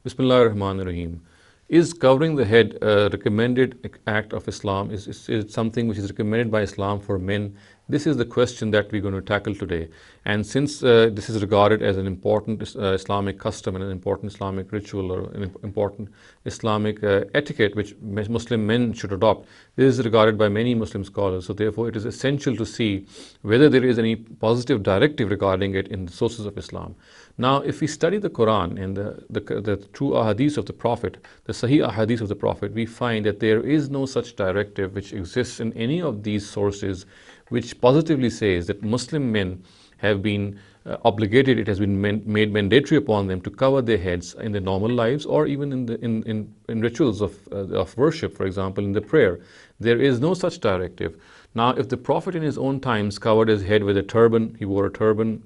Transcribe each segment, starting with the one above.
Bismillah ar-Rahman ar-Rahim. Is covering the head a recommended act of Islam? Is it something which is recommended by Islam for men? This is the question that we're going to tackle today. And since this is regarded as an important Islamic custom and an important Islamic ritual or an important Islamic etiquette which Muslim men should adopt, this is regarded by many Muslim scholars. So therefore it is essential to see whether there is any positive directive regarding it in the sources of Islam. Now, if we study the Quran and the true ahadith of the Prophet, the Sahih ahadith of the Prophet, we find that there is no such directive which exists in any of these sources which positively says that Muslim men have been obligated, it has been made mandatory upon them to cover their heads in their normal lives or even in rituals of worship, for example, in the prayer. There is no such directive. Now, if the Prophet in his own times covered his head with a turban, he wore a turban,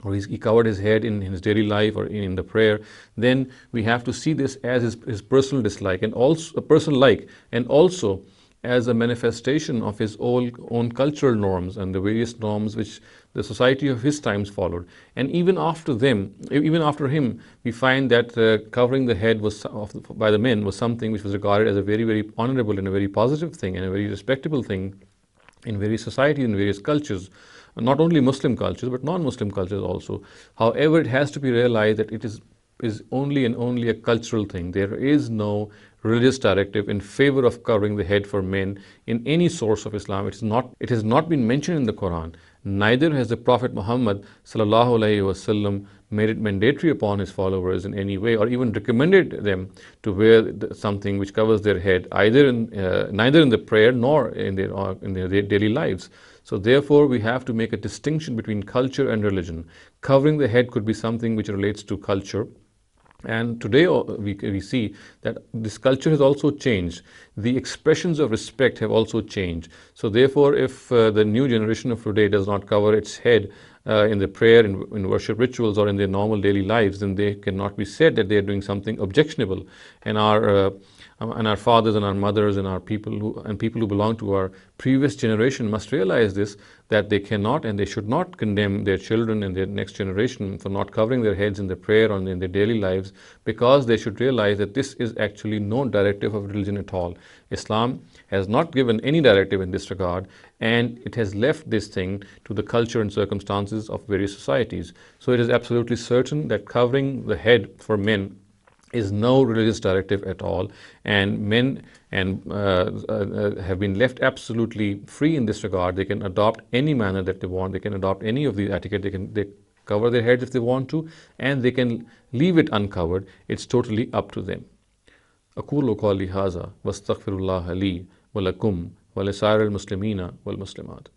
or he covered his head in his daily life or in the prayer, then we have to see this as his personal dislike and also a personal like, and also as a manifestation of his own cultural norms and the various norms which the society of his times followed. And even after him, we find that covering the head by the men was something which was regarded as a very, very honorable and a very positive thing and a very respectable thing in various societies and various cultures. Not only Muslim cultures, but non-Muslim cultures also. However, it has to be realized that it is only and only a cultural thing. There is no religious directive in favor of covering the head for men in any source of Islam. It has not been mentioned in the Quran. Neither has the Prophet Muhammad sallallahu alaihi wasallam made it mandatory upon his followers in any way, or even recommended them to wear something which covers their head, neither in the prayer nor in their daily lives. So therefore, we have to make a distinction between culture and religion. Covering the head could be something which relates to culture. And today we see that this culture has also changed. The expressions of respect have also changed. So therefore, if the new generation of today does not cover its head in the prayer, in worship rituals, or in their normal daily lives, then they cannot be said that they are doing something objectionable. And our fathers and our mothers and people who belong to our previous generation must realize this, that they cannot and they should not condemn their children and their next generation for not covering their heads in their prayer or in their daily lives, because they should realize that this is actually no directive of religion at all. Islam has not given any directive in this regard, and it has left this thing to the culture and circumstances of various societies. So it is absolutely certain that covering the head for men is no religious directive at all, and men have been left absolutely free in this regard. They can adopt any manner that they want. They can adopt any of the etiquette. They cover their heads if they want to, and they can leave it uncovered. It's totally up to them. أقول قولي هذا واستغفر الله لي ولكم ولسائر المسلمين والمسلمات.